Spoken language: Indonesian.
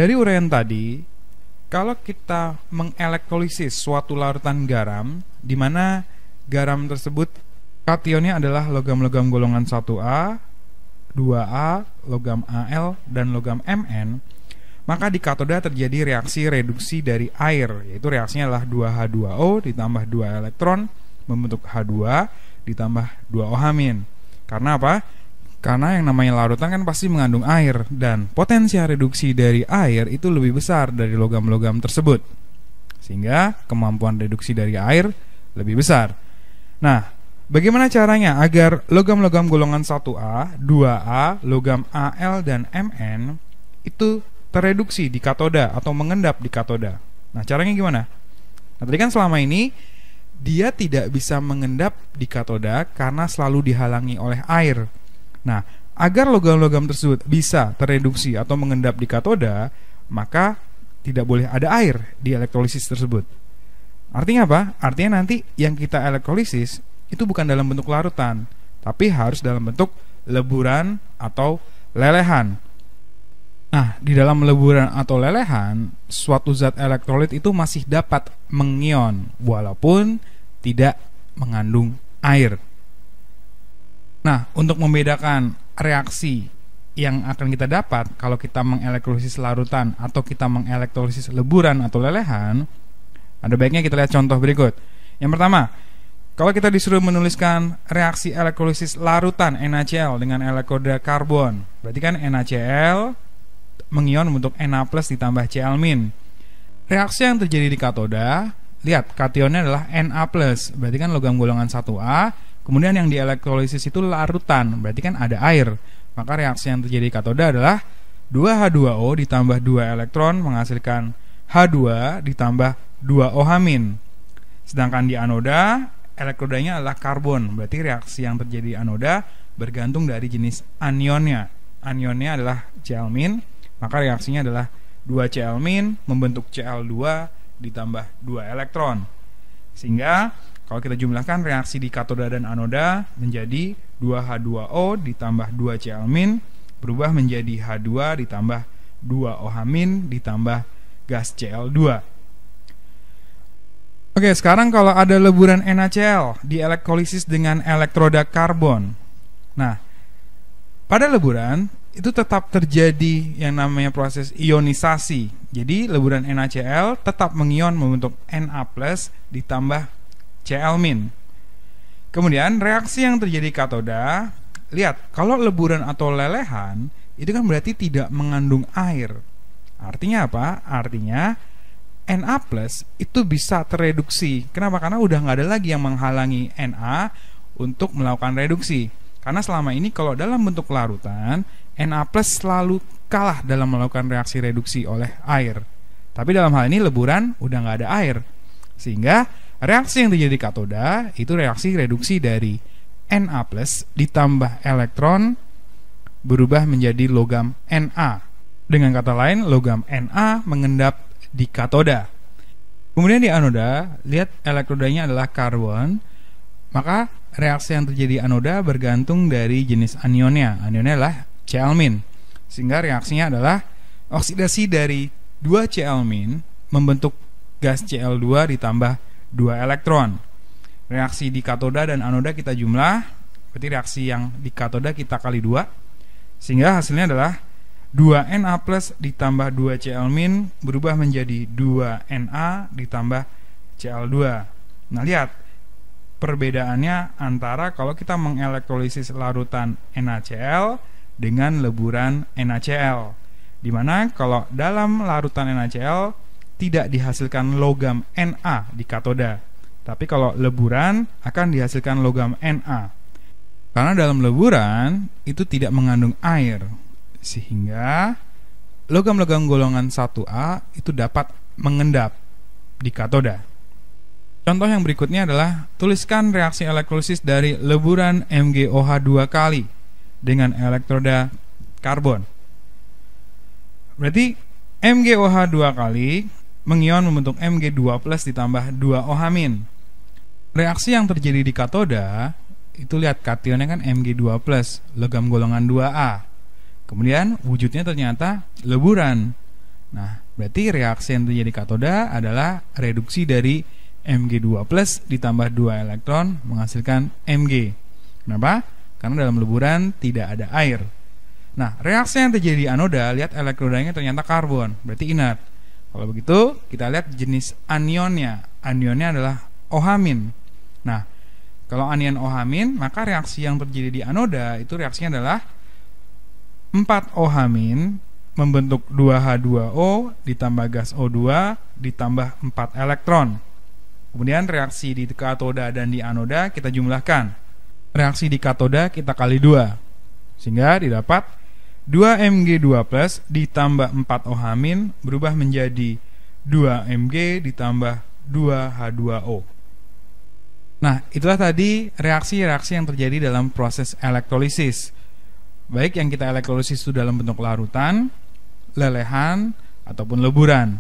Dari uraian tadi, kalau kita mengelektrolisis suatu larutan garam, di mana garam tersebut kationnya adalah logam-logam golongan 1A, 2A, logam Al, dan logam Mn, maka di katoda terjadi reaksi reduksi dari air, yaitu reaksinya adalah 2H2O ditambah 2 elektron membentuk H2 ditambah 2O-. Karena apa? Karena yang namanya larutan kan pasti mengandung air, dan potensial reduksi dari air itu lebih besar dari logam-logam tersebut, sehingga kemampuan reduksi dari air lebih besar. Nah, bagaimana caranya agar logam-logam golongan 1A, 2A, logam Al, dan Mn itu tereduksi di katoda atau mengendap di katoda? Nah, caranya gimana? Nah, tadi kan selama ini dia tidak bisa mengendap di katoda karena selalu dihalangi oleh air. Nah, agar logam-logam tersebut bisa tereduksi atau mengendap di katoda, maka tidak boleh ada air di elektrolisis tersebut. Artinya apa? Artinya nanti yang kita elektrolisis itu bukan dalam bentuk larutan, tapi harus dalam bentuk leburan atau lelehan. Nah, di dalam leburan atau lelehan, suatu zat elektrolit itu masih dapat mengion walaupun tidak mengandung air. Nah, untuk membedakan reaksi yang akan kita dapat kalau kita mengelektrolisis larutan atau kita mengelektrolisis leburan atau lelehan, ada baiknya kita lihat contoh berikut. Yang pertama, kalau kita disuruh menuliskan reaksi elektrolisis larutan NaCl dengan elektroda karbon, berarti kan NaCl mengion membentuk Na+ ditambah Cl-. Reaksi yang terjadi di katoda, lihat kationnya adalah Na+, berarti kan logam golongan 1A. Kemudian yang dielektrolisis itu larutan, berarti kan ada air. Maka reaksi yang terjadi di katoda adalah 2H2O ditambah 2 elektron menghasilkan H2 ditambah 2O-. Sedangkan di anoda, elektrodanya adalah karbon, berarti reaksi yang terjadi di anoda bergantung dari jenis anionnya. Anionnya adalah Cl-, maka reaksinya adalah 2Cl- membentuk Cl2 ditambah 2 elektron. Sehingga kalau kita jumlahkan reaksi di katoda dan anoda menjadi 2H2O ditambah 2Cl- berubah menjadi H2 ditambah 2O- ditambah gas Cl2. Oke, sekarang kalau ada leburan NaCl dielektrolisis dengan elektroda karbon. Nah, pada leburan itu tetap terjadi yang namanya proses ionisasi. Jadi leburan NaCl tetap mengion membentuk Na+ ditambah Cl-. Kemudian reaksi yang terjadi katoda, lihat, kalau leburan atau lelehan itu kan berarti tidak mengandung air. Artinya apa? Artinya Na+ itu bisa tereduksi. Kenapa? Karena udah nggak ada lagi yang menghalangi Na untuk melakukan reduksi. Karena selama ini kalau dalam bentuk larutan, Na+ selalu kalah dalam melakukan reaksi reduksi oleh air. Tapi dalam hal ini leburan udah nggak ada air, sehingga reaksi yang terjadi di katoda itu reaksi reduksi dari Na+ ditambah elektron berubah menjadi logam Na. Dengan kata lain, logam Na mengendap di katoda. Kemudian di anoda, lihat elektrodanya adalah karbon, maka reaksi yang terjadi di anoda bergantung dari jenis anionnya. Anionnya adalah Cl-, sehingga reaksinya adalah oksidasi dari 2 Cl- membentuk gas Cl2 ditambah 2 elektron. Reaksi di katoda dan anoda kita jumlah, berarti reaksi yang di katoda kita kali 2, sehingga hasilnya adalah 2 Na+ ditambah 2 Cl- berubah menjadi 2 Na ditambah Cl2. Nah, lihat perbedaannya antara kalau kita mengelektrolisis larutan NaCl dengan leburan NaCl, di mana kalau dalam larutan NaCl tidak dihasilkan logam Na di katoda, tapi kalau leburan akan dihasilkan logam Na. Karena dalam leburan itu tidak mengandung air, sehingga logam-logam golongan 1A itu dapat mengendap di katoda. Contoh yang berikutnya adalah tuliskan reaksi elektrolisis dari leburan MgOH2 kali dengan elektroda karbon. Berarti MgOH2 kali mengion membentuk Mg2+ ditambah 2O-. Reaksi yang terjadi di katoda itu lihat kationnya kan Mg2+, logam golongan 2A. Kemudian wujudnya ternyata leburan. Nah, berarti reaksi yang terjadi di katoda adalah reduksi dari Mg2+ ditambah 2 elektron menghasilkan Mg. Kenapa? Karena dalam leburan tidak ada air. Nah, reaksi yang terjadi di anoda, lihat elektrodanya ternyata karbon, berarti inert. Kalau begitu, kita lihat jenis anionnya. Anionnya adalah OH-. Nah, kalau anion OH-, maka reaksi yang terjadi di anoda itu reaksinya adalah 4 OH- membentuk 2H2O ditambah gas O2 ditambah 4 elektron. Kemudian reaksi di katoda dan di anoda kita jumlahkan. Reaksi di katoda kita kali 2, sehingga didapat 2 Mg2+ ditambah 4 OH- berubah menjadi 2 Mg ditambah 2 H2O. Nah, itulah tadi reaksi-reaksi yang terjadi dalam proses elektrolisis. Baik yang kita elektrolisis itu dalam bentuk larutan, lelehan, ataupun leburan.